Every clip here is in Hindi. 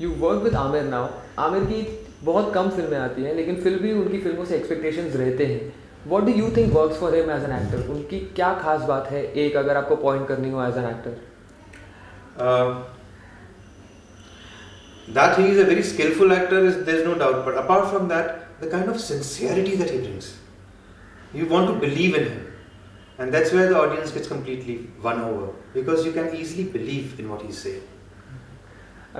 You work with Aamir now. Aamir की बहुत कम फिल्में आती हैं, लेकिन फिर भी उनकी फिल्मों से एक्सपेक्टेशंस रहते हैं. What do you think works for him as an actor? उनकी क्या खास बात है, एक अगर आपको पॉइंट करनी हो as an actor? That he is a very skillful actor, there's no doubt. But apart from that, the kind of sincerity that he brings, you want to believe in him, and that's where the audience gets completely won over, because you can easily believe in what he's saying.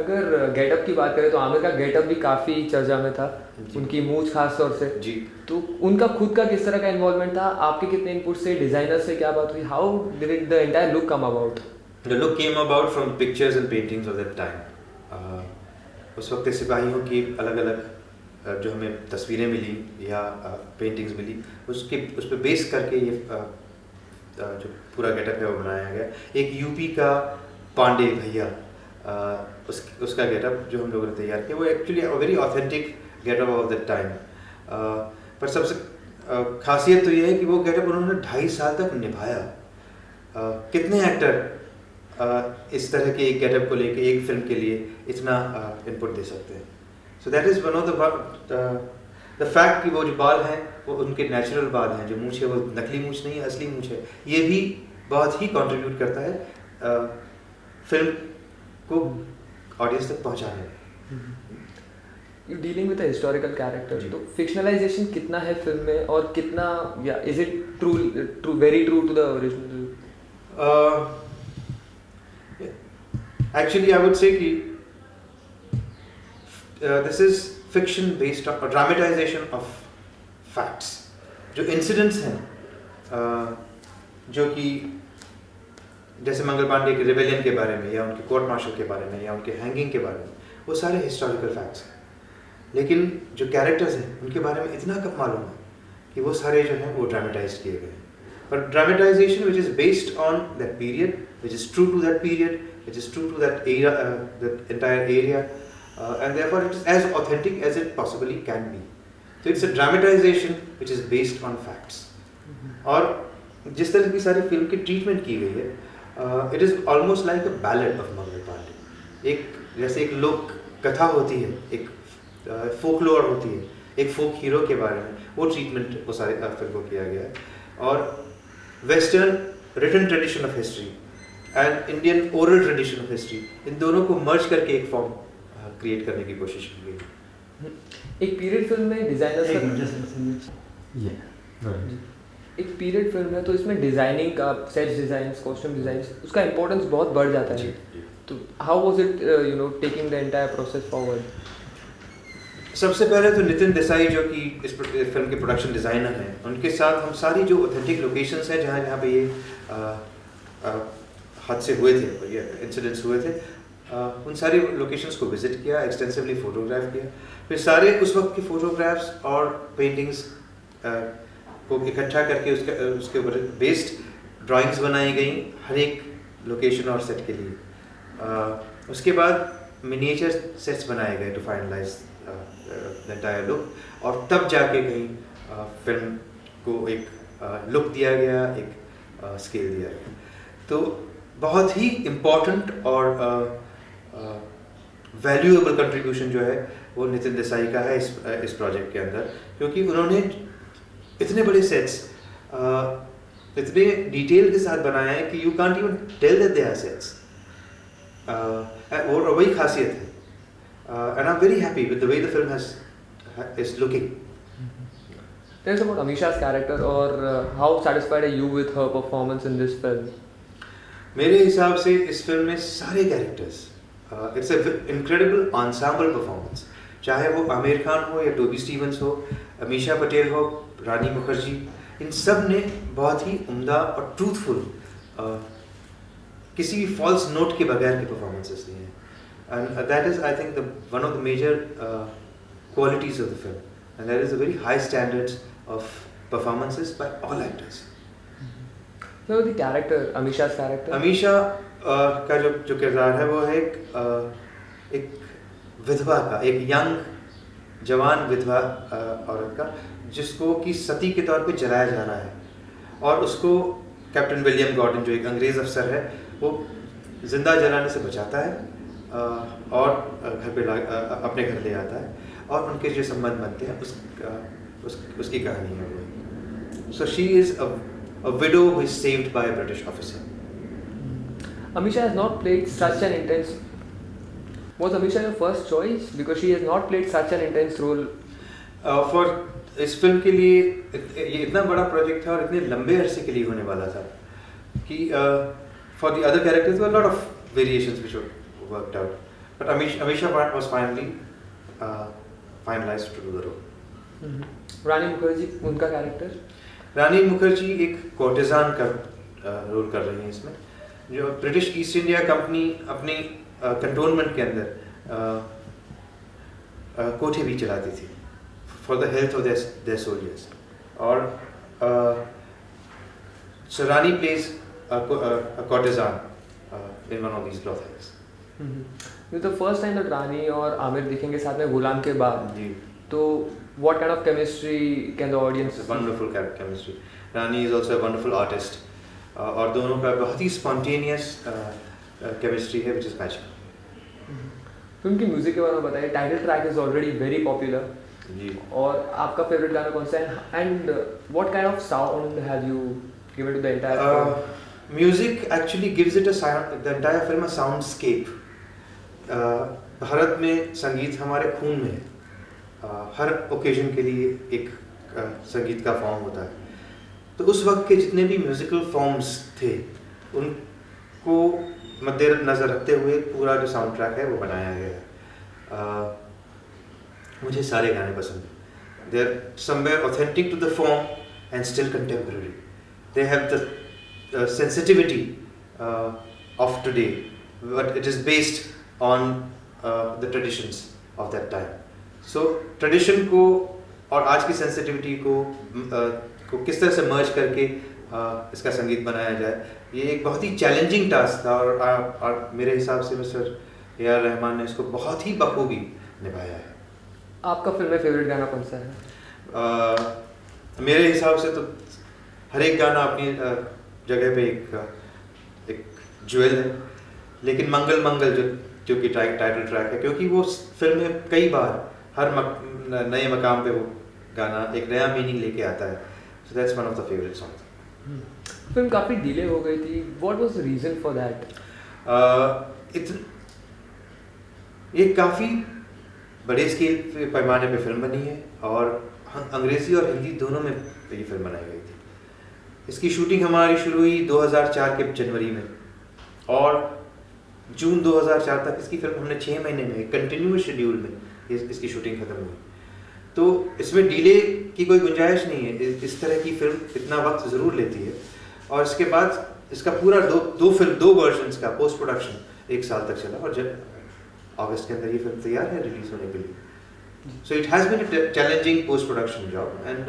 अगर गेटअप की बात करें तो आमिर का गेटअप भी काफ़ी चर्चा में था, उनकी मूंछ खास तौर से जी. तो उनका खुद का किस तरह का इन्वॉल्वमेंट था? आपके कितने इनपुट से, डिजाइनर से क्या बात हुई? How did the entire look come about? The look came about from pictures and paintings of that time. उस वक्त सिपाहियों की अलग अलग जो हमें तस्वीरें मिली या पेंटिंग्स मिली, उस पर बेस करके ये जो पूरा गेटअप है वो बनाया गया. एक यूपी का पांडे भैया, उसका गेटअप जो हम लोगों ने तैयार किया, वो actually very authentic getup of that time. पर सबसे खासियत तो ये है कि वो गेटअप उन्होंने 2.5 साल तक निभाया. कितने एक्टर इस तरह के एक गेटअप को लेके एक फिल्म के लिए इतना इनपुट दे सकते हैं? So that is one of the fact कि वो जो बाल हैं वो उनके नेचुरल बाल हैं, जो मूंछ है वो नकली मूंछ नहीं है, असली मूंछ है. ये भी बहुत ही कंट्रीब्यूट करता है फिल्म को ऑडियंस तक पहुंचाने में. You dealing with a historical character, तो फिक्शनलाइजेशन कितना है फिल्म में, और कितना, या is it true very true to the original? Actually, I would say कि this is fiction based on a dramatization of facts. जो incidents हैं जो कि जैसे मंगल पांडे के रिबेलियन के बारे में, या उनके कोर्ट मार्शल के बारे में, या उनके हैंगिंग के बारे में, वो सारे हिस्टोरिकल फैक्ट्स हैं. लेकिन जो कैरेक्टर्स हैं उनके बारे में इतना कम मालूम है कि वो सारे जो हैं वो ड्रामेटाइज किए गए हैं. पर dramatisation which is based on that period, which is true to that period, which is true to that era, that entire area, and therefore it is as authentic as it possibly can be. So it's a dramatization which is based on facts. और जिस तरह की सारी फिल्म की ट्रीटमेंट की गई है, it is almost like a ballad of Mangal Pandey. एक जैसे एक लोक कथा होती है, एक फोकलोर होती है, एक फोक हीरो के बारे में, वो ट्रीटमेंट वो सारे फिल्म को किया गया है. और western written tradition of history and Indian oral tradition of history, इन दोनों को मर्ज करके एक फॉर्म क्रिएट करने की कोशिश की गई. एक पीरियड फिल्म में डिजाइनर्स एक पीरियड फिल्म है तो इसमें डिजाइनिंग का, सेट डिजाइन, कॉस्ट्यूम डिजाइन, उसका इंपॉर्टेंस बहुत बढ़ जाता है. तो how was it taking the entire process forward? सबसे पहले तो नितिन देसाई जो कि इस फिल्म के प्रोडक्शन डिज़ाइनर हैं, उनके साथ हम सारी जो ऑथेंटिक लोकेशंस हैं जहाँ जहाँ पे ये हादसे हुए थे, ये इंसिडेंट्स हुए थे, उन सारी लोकेशंस को विजिट किया, एक्सटेंसिवली फोटोग्राफ किया. फिर सारे उस वक्त की फ़ोटोग्राफ्स और पेंटिंग्स को इकट्ठा करके उसके ऊपर बेस्ड ड्राइंग्स बनाई गई हर एक लोकेशन और सेट के लिए. उसके बाद मिनिएचर सेट्स बनाए गए to finalise the entire look, और तब जाके कहीं फिल्म को एक लुक दिया गया, एक स्केल दिया गया. तो बहुत ही इम्पॉर्टेंट और वैल्यूएबल कंट्रीब्यूशन जो है वो नितिन देसाई का है इस प्रोजेक्ट के अंदर, क्योंकि उन्होंने इतने बड़े सेट्स इतने डिटेल के साथ बनाए हैं कि you can't even tell that they are sets. और वही खासियत है. And I am very happy with the way the film is looking. Tell us about Amisha's character, or how satisfied are you with her performance in this film? मेरे हिसाब से इस फिल्म में सारे characters, it's an incredible ensemble performance. चाहे वो आमिर खान हो या टोबी स्टीवंस हो, अमीषा पटेल हो, रानी मुखर्जी, इन सब ने बहुत ही उम्दा और ट्रूथफुल, किसी भी फॉल्स नोट के बगैर के परफॉर्मेंसेस दिए हैं. And that is I think one of the major qualities of the film, and there is a very high standards of performances by all actors. So the character, Amisha's character, Amisha का जो किरदार है वो है एक विधवा का, एक यंग जवान विधवा औरत का, जिसको कि सती के तौर पे जलाया जा रहा है, और उसको कैप्टन विलियम गॉर्डन जो एक अंग्रेज अफसर है वो जिंदा जलाने से बचाता है, और घर पे अपने घर ले आता है और उनके जो संबंध बनते हैं उसकी कहानी है वो. So she is a widow who is saved by a British officer. Amisha has not played such an intense. Was Amisha your first choice? Because she has not played such an intense role. For इस फिल्म के लिए ये इतना बड़ा प्रोजेक्ट था और इतने लंबे अरसे के लिए होने वाला था कि for the other characters there were a lot of variations which were worked out. But Amisha was finally finalized to do the role. रानी मुखर्जी उनका कैरेक्टर. रानी मुखर्जी एक कोर्टिजान का रोल कर रही हैं इसमें, जो ब्रिटिश ईस्ट इंडिया कंपनी अपनी कंटोनमेंट के अंदर कोठे भी चलाती थी for the health of their soldiers. और so Rani plays a courtesan in one of these brothels. तो फर्स्ट टाइम जब रानी और आमिर दिखेंगे साथ में गुलाम के बाद जी, तो what kind of chemistry can the audience see? Wonderful chemistry. Rani is also a wonderful artist. और दोनों का बहुत ही spontaneous chemistry है which is magical. फिल्म की म्यूजिक के बारे में बताइए. Title track is already very popular. जी. और आपका फेवरेट गाना कौन सा है? And what kind of sound have you given to the entire film? Music actually gives it a sound, the entire film a soundscape. Bharat में संगीत हमारे खून में है. हर ओकेजन के लिए एक संगीत का फॉर्म होता है. तो उस वक्त के जितने भी म्यूजिकल फॉर्म्स थे उनको मद्देनजर रखते हुए पूरा जो साउंड ट्रैक है वो बनाया गया है. मुझे सारे गाने पसंद हैं. They are somewhere authentic to the form and still contemporary. They have the sensitivity of today but it is based on the traditions of that time. So tradition को और आज की सेंसिटिविटी को किस तरह से मर्ज करके इसका संगीत बनाया जाए, ये एक बहुत ही चैलेंजिंग टास्क था. और मेरे हिसाब से मिस्टर ए.आर. रहमान ने इसको बहुत ही बखूबी निभाया है. आपका फिल्म में फेवरेट गाना कौन सा है? मेरे हिसाब से तो हर एक गाना अपनी जगह पे एक ज्वेल है. लेकिन मंगल मंगल जो कि टाइटल ट्रैक है, क्योंकि वो फिल्म में कई बार हर नए मकाम पे वो गाना एक नया मीनिंग लेके आता है. So that's one of the favourite songs. Film काफ़ी डिले हो गई थी. What was the reason for that? ये काफ़ी बड़े स्केल पैमाने पे फिल्म बनी है और अंग्रेज़ी और हिंदी दोनों में ये फिल्म बनाई गई थी. इसकी शूटिंग हमारी शुरू हुई 2004 के जनवरी में और जून 2004 तक इसकी फिल्म हमने 6 महीने में कंटिन्यूस शेड्यूल में इसकी शूटिंग खत्म हुई. तो इसमें डिले की कोई गुंजाइश नहीं है. इस तरह की फिल्म इतना वक्त ज़रूर लेती है. और इसके बाद इसका पूरा दो वर्जन्स का पोस्ट प्रोडक्शन 1 साल तक चला और जब अगस्त के अंदर ये फिल्म तैयार है रिलीज होने के लिए. So it has been a challenging post production job and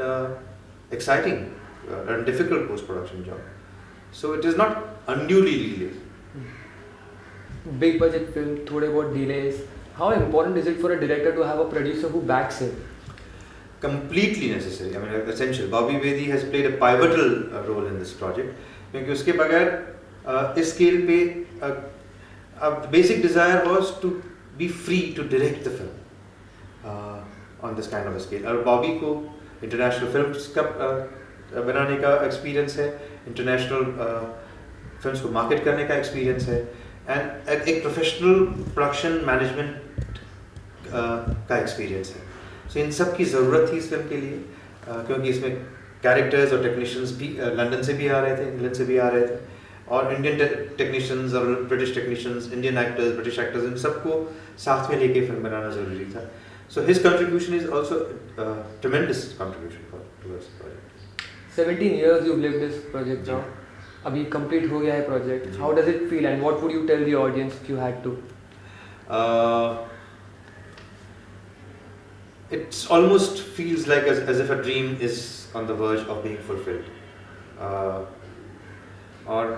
exciting and difficult post production job. So it is not unduly delayed. Big budget film, थोड़े बहुत delays. How important is it for a director to have a producer who backs him? Completely necessary. I mean, essential. Bobby Bedi has played a pivotal role in this project. क्योंकि उसके बगैर इस स्केल पे the basic desire was to be free to direct the film on this kind of a scale. और बॉबी को इंटरनेशनल फिल्म्स का बनाने का एक्सपीरियंस है, इंटरनेशनल फिल्म्स को मार्केट करने का एक्सपीरियंस है एंड एक प्रोफेशनल प्रोडक्शन मैनेजमेंट का एक्सपीरियंस है. सो इन सब की ज़रूरत थी इस फिल्म के लिए क्योंकि इसमें कैरेक्टर्स और टेक्नीशियंस भी लंदन से भी आ रहे थे, इंग्लैंड से भी आ रहे थे और इंडियन टेक्नीशियंस और British technicians, Indian actors, British actors, इन सबको साथ में लेके फिल्म बनाना ज़रूरी था. So his contribution is also tremendous contribution towards the project. 17 years you've lived this project now. अभी कंप्लीट हो गया है project. How does it feel and what would you tell the audience if you had to? It almost feels like as if a dream is on the verge of being fulfilled. और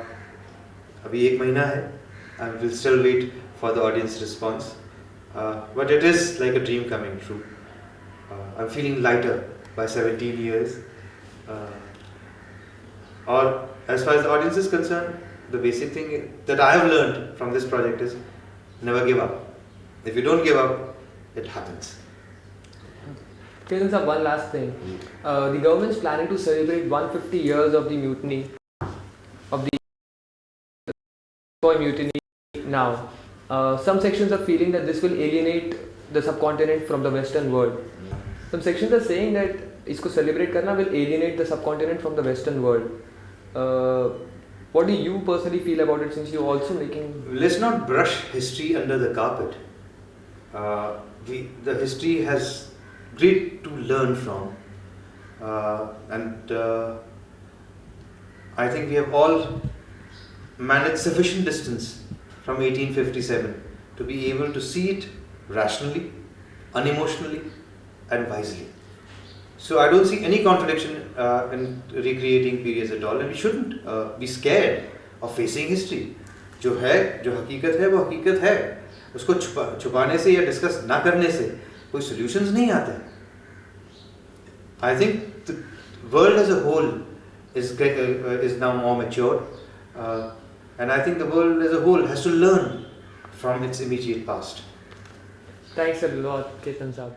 अभी 1 महीना है and we'll still wait for the audience response. But it is like a dream coming true. I'm feeling lighter by 17 years. Or as far as the audience is concerned, the basic thing that I have learned from this project is never give up. If you don't give up, it happens. Ketan sir, one last thing. The government is planning to celebrate 150 years of the mutiny, of the Boy mutiny now. Some sections are feeling that this will alienate the subcontinent from the Western world. Some sections are saying that इसको celebrate करना will alienate the subcontinent from the Western world. What do you personally feel about it, since you're also making... Let's not brush history under the carpet. The history has great to learn from, and I think we have all managed sufficient distance from 1857 to be able to see it rationally, unemotionally, and wisely. So I don't see any contradiction in recreating periods at all, and we shouldn't be scared of facing history. जो हकीकत है वो हकीकत है, उसको छुपाने से या डिस्कस ना करने से कोई सॉल्यूशंस नहीं आते. I think the world as a whole is now more mature, and I think the world as a whole has to learn from its immediate past. Thanks a lot, Ketan sir.